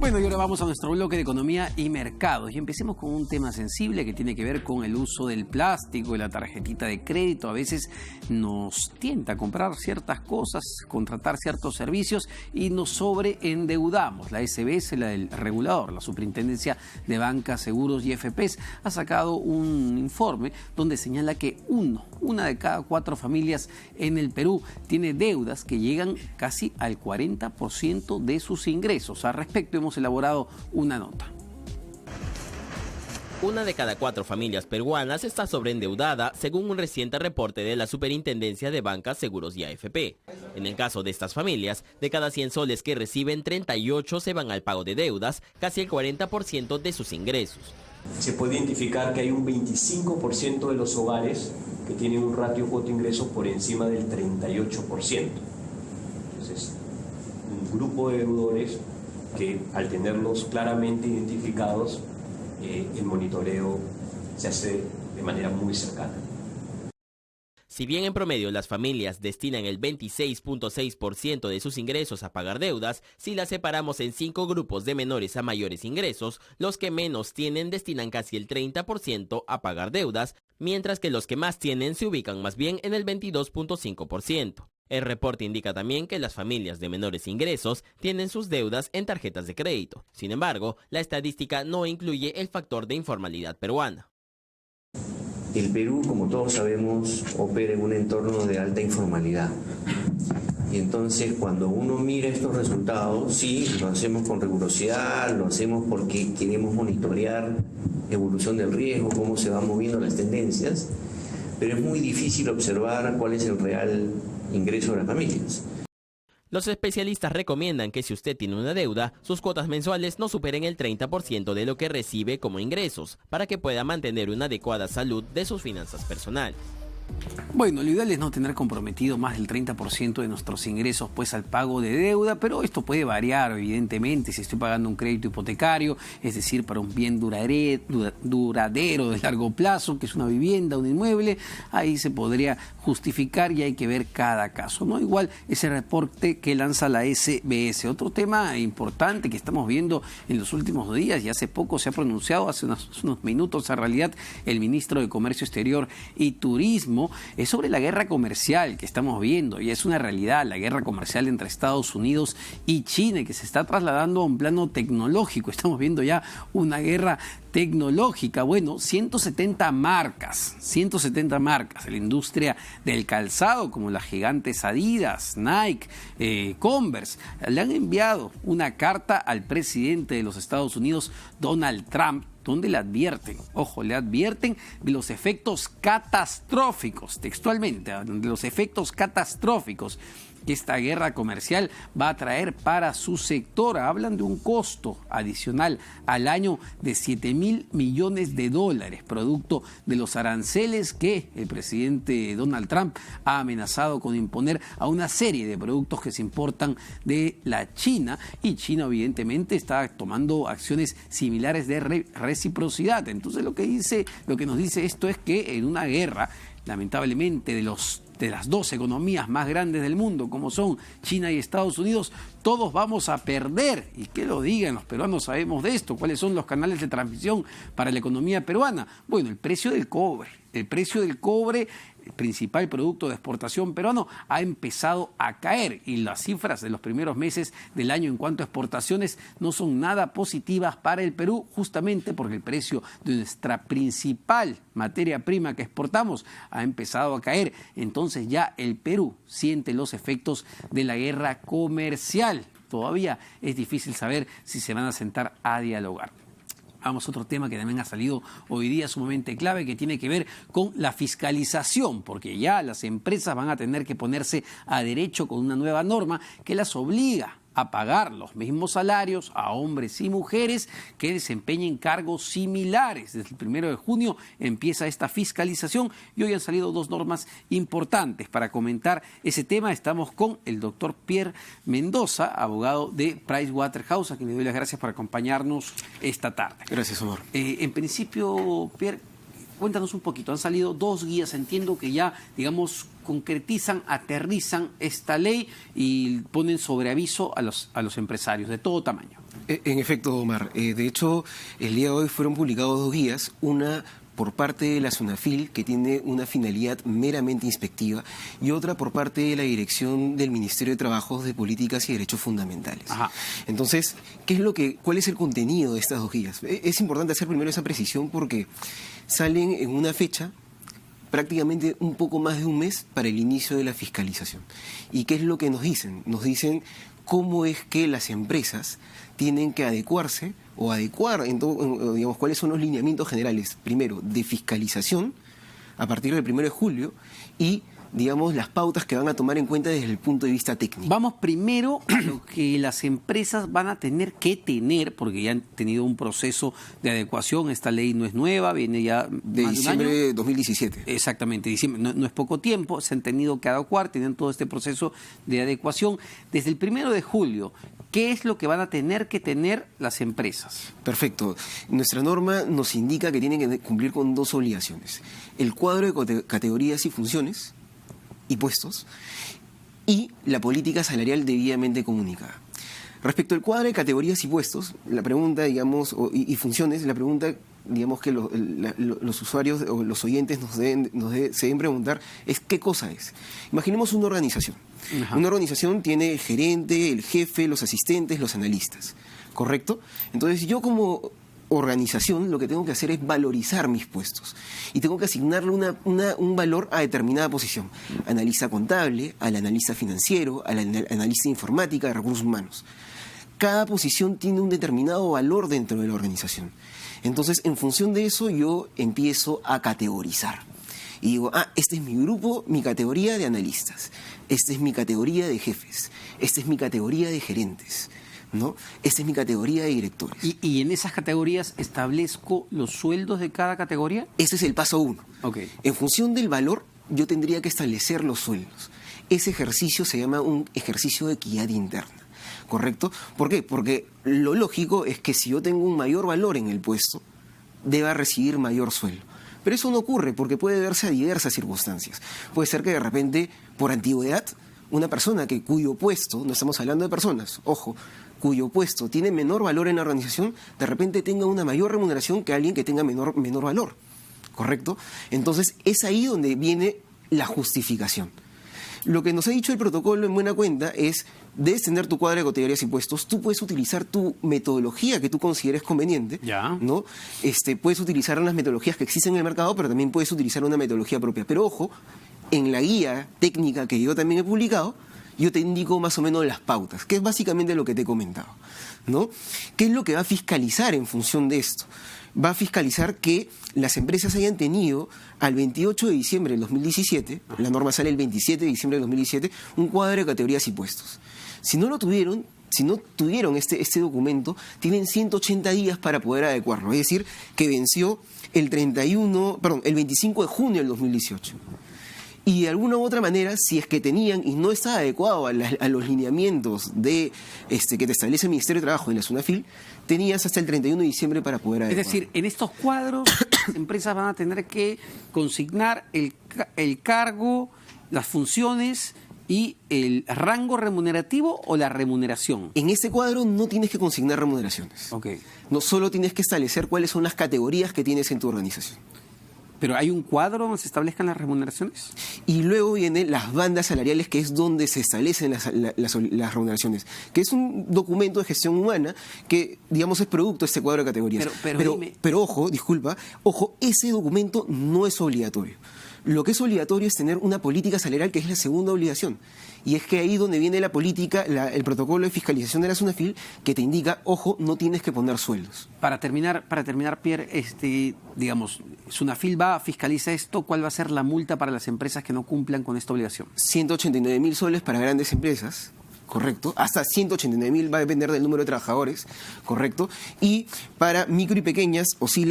Bueno, y ahora vamos a nuestro bloque de economía y mercados. Y empecemos con un tema sensible que tiene que ver con el uso del plástico y la tarjetita de crédito. A veces nos tienta a comprar ciertas cosas, contratar ciertos servicios y nos sobreendeudamos. La SBS, la del regulador, la Superintendencia de Banca, Seguros y FPs, ha sacado un informe donde señala que una de cada 4 familias en el Perú tiene deudas que llegan casi al 40% de sus ingresos. Al respecto hemos elaborado una nota. Una de cada 4 familias peruanas está sobreendeudada, según un reciente reporte de la Superintendencia de Banca, Seguros y AFP. En el caso de estas familias, de cada 100 soles que reciben, 38 se van al pago de deudas, casi el 40% de sus ingresos. Se puede identificar que hay un 25% de los hogares que tienen un ratio cuota-ingreso por encima del 38%. Entonces, un grupo de deudores que al tenerlos claramente identificados, el monitoreo se hace de manera muy cercana. Si bien en promedio las familias destinan el 26.6% de sus ingresos a pagar deudas, si las separamos en 5 grupos de menores a mayores ingresos, los que menos tienen destinan casi el 30% a pagar deudas, mientras que los que más tienen se ubican más bien en el 22.5%. El reporte indica también que las familias de menores ingresos tienen sus deudas en tarjetas de crédito. Sin embargo, la estadística no incluye el factor de informalidad peruana. El Perú, como todos sabemos, opera en un entorno de alta informalidad. Y entonces, cuando uno mira estos resultados, sí, lo hacemos con rigurosidad, lo hacemos porque queremos monitorear la evolución del riesgo, cómo se van moviendo las tendencias, pero es muy difícil observar cuál es el real ingreso de las familias. Los especialistas recomiendan que si usted tiene una deuda, sus cuotas mensuales no superen el 30% de lo que recibe como ingresos, para que pueda mantener una adecuada salud de sus finanzas personales. Bueno, lo ideal es no tener comprometido más del 30% de nuestros ingresos pues al pago de deuda, pero esto puede variar evidentemente si estoy pagando un crédito hipotecario, es decir, para un bien duradero de largo plazo, que es una vivienda, un inmueble, ahí se podría justificar y hay que ver cada caso, ¿no? Igual ese reporte que lanza la SBS. Otro tema importante que estamos viendo en los últimos días y hace poco se ha pronunciado, hace unos minutos en realidad, el ministro de Comercio Exterior y Turismo, es sobre la guerra comercial que estamos viendo, y es una realidad, la guerra comercial entre Estados Unidos y China, que se está trasladando a un plano tecnológico. Estamos viendo ya una guerra tecnológica. Bueno, 170 marcas de la industria del calzado, como las gigantes Adidas, Nike, Converse, le han enviado una carta al presidente de los Estados Unidos, Donald Trump, donde le advierten de los efectos catastróficos, textualmente, de los efectos catastróficos que esta guerra comercial va a traer para su sector. Hablan de un costo adicional al año de $7.000 millones, producto de los aranceles que el presidente Donald Trump ha amenazado con imponer a una serie de productos que se importan de la China, y China evidentemente está tomando acciones similares de reciprocidad. Entonces lo que nos dice esto es que en una guerra, lamentablemente, de las 2 economías más grandes del mundo, como son China y Estados Unidos, todos vamos a perder. Y que lo digan, los peruanos sabemos de esto. ¿Cuáles son los canales de transmisión para la economía peruana? Bueno, el precio del cobre. El principal producto de exportación peruano, ha empezado a caer, y las cifras de los primeros meses del año en cuanto a exportaciones no son nada positivas para el Perú, justamente porque el precio de nuestra principal materia prima que exportamos ha empezado a caer. Entonces ya el Perú siente los efectos de la guerra comercial. Todavía es difícil saber si se van a sentar a dialogar. Vamos a otro tema que también ha salido hoy día sumamente clave, que tiene que ver con la fiscalización, porque ya las empresas van a tener que ponerse a derecho con una nueva norma que las obliga a pagar los mismos salarios a hombres y mujeres que desempeñen cargos similares. Desde el 1 de junio empieza esta fiscalización y hoy han salido 2 normas importantes. Para comentar ese tema estamos con el doctor Pierre Mendoza, abogado de Pricewaterhouse, a quien le doy las gracias por acompañarnos esta tarde. Gracias, Omar. En principio, Pierre, cuéntanos un poquito. Han salido 2 guías, entiendo que ya, digamos, concretizan, aterrizan esta ley y ponen sobre aviso a los empresarios de todo tamaño. En efecto, Omar. De hecho, el día de hoy fueron publicados 2 guías, una por parte de la SUNAFIL, que tiene una finalidad meramente inspectiva, y otra por parte de la Dirección del Ministerio de Trabajos de Políticas y Derechos Fundamentales. Ajá. Entonces, ¿cuál es el contenido de estas 2 guías? Es importante hacer primero esa precisión porque salen en una fecha prácticamente un poco más de un mes para el inicio de la fiscalización. ¿Y qué es lo que nos dicen? Nos dicen cómo es que las empresas tienen que adecuarse o adecuar, digamos, cuáles son los lineamientos generales, primero, de fiscalización a partir del 1 de julio y, digamos, las pautas que van a tomar en cuenta desde el punto de vista técnico. Vamos primero a lo que las empresas van a tener que tener, porque ya han tenido un proceso de adecuación. Esta ley no es nueva, viene ya de más diciembre de un año. de 2017. Exactamente, diciembre. No es poco tiempo, se han tenido que adecuar, tienen todo este proceso de adecuación. Desde el 1 de julio, ¿qué es lo que van a tener que tener las empresas? Perfecto. Nuestra norma nos indica que tienen que cumplir con 2 obligaciones. El cuadro de categorías y funciones y puestos, y la política salarial debidamente comunicada. Respecto al cuadro de categorías y puestos, la pregunta, digamos, y funciones, la pregunta, digamos, que los usuarios o los oyentes se deben preguntar es ¿qué cosa es? Imaginemos una organización. Ajá. Una organización tiene el gerente, el jefe, los asistentes, los analistas, ¿correcto? Entonces yo como organización lo que tengo que hacer es valorizar mis puestos y tengo que asignarle un valor a determinada posición. Analista contable, al analista financiero, al analista de informática, de recursos humanos. Cada posición tiene un determinado valor dentro de la organización. Entonces, en función de eso, yo empiezo a categorizar. Y digo, este es mi grupo, mi categoría de analistas. Esta es mi categoría de jefes. Esta es mi categoría de gerentes, ¿no? Esta es mi categoría de directores. ¿Y en esas categorías establezco los sueldos de cada categoría? Ese es el paso 1. Okay. En función del valor, yo tendría que establecer los sueldos. Ese ejercicio se llama un ejercicio de equidad interna, ¿correcto? ¿Por qué? Porque lo lógico es que si yo tengo un mayor valor en el puesto, deba recibir mayor sueldo. Pero eso no ocurre porque puede deberse a diversas circunstancias. Puede ser que de repente, por antigüedad, una persona cuyo puesto, no estamos hablando de personas, ojo, cuyo puesto tiene menor valor en la organización, de repente tenga una mayor remuneración que alguien que tenga menor valor, ¿correcto? Entonces es ahí donde viene la justificación. Lo que nos ha dicho el protocolo en buena cuenta es, debes tener tu cuadro de categorías y puestos, tú puedes utilizar tu metodología que tú consideres conveniente, Ya. ¿no? Puedes utilizar las metodologías que existen en el mercado, pero también puedes utilizar una metodología propia. Pero ojo, en la guía técnica que yo también he publicado, yo te indico más o menos las pautas, que es básicamente lo que te he comentado, ¿no? ¿Qué es lo que va a fiscalizar en función de esto? Va a fiscalizar que las empresas hayan tenido al 28 de diciembre del 2017, la norma sale el 27 de diciembre del 2017, un cuadro de categorías y puestos. Si no tuvieron este documento, tienen 180 días para poder adecuarlo, es decir, que venció el 25 de junio del 2018. Y de alguna u otra manera, si es que tenían y no está adecuado a los lineamientos que te establece el Ministerio de Trabajo en la SUNAFIL, tenías hasta el 31 de diciembre para poder adecuar. Es decir, en estos cuadros las empresas van a tener que consignar el cargo, las funciones y el rango remunerativo o la remuneración. En este cuadro no tienes que consignar remuneraciones. Ok. No solo tienes que establecer cuáles son las categorías que tienes en tu organización. ¿Pero hay un cuadro donde se establezcan las remuneraciones? Y luego vienen las bandas salariales, que es donde se establecen las remuneraciones, que es un documento de gestión humana que, digamos, es producto de este cuadro de categorías. Pero ojo, ese documento no es obligatorio. Lo que es obligatorio es tener una política salarial, que es la segunda obligación. Y es que ahí donde viene la política, el protocolo de fiscalización de la SUNAFIL, que te indica, ojo, no tienes que poner sueldos. Para terminar, Pierre, digamos, SUNAFIL fiscaliza esto, ¿cuál va a ser la multa para las empresas que no cumplan con esta obligación? 189.000 soles para grandes empresas, correcto, hasta 189.000, va a depender del número de trabajadores, correcto, y para micro y pequeñas oscila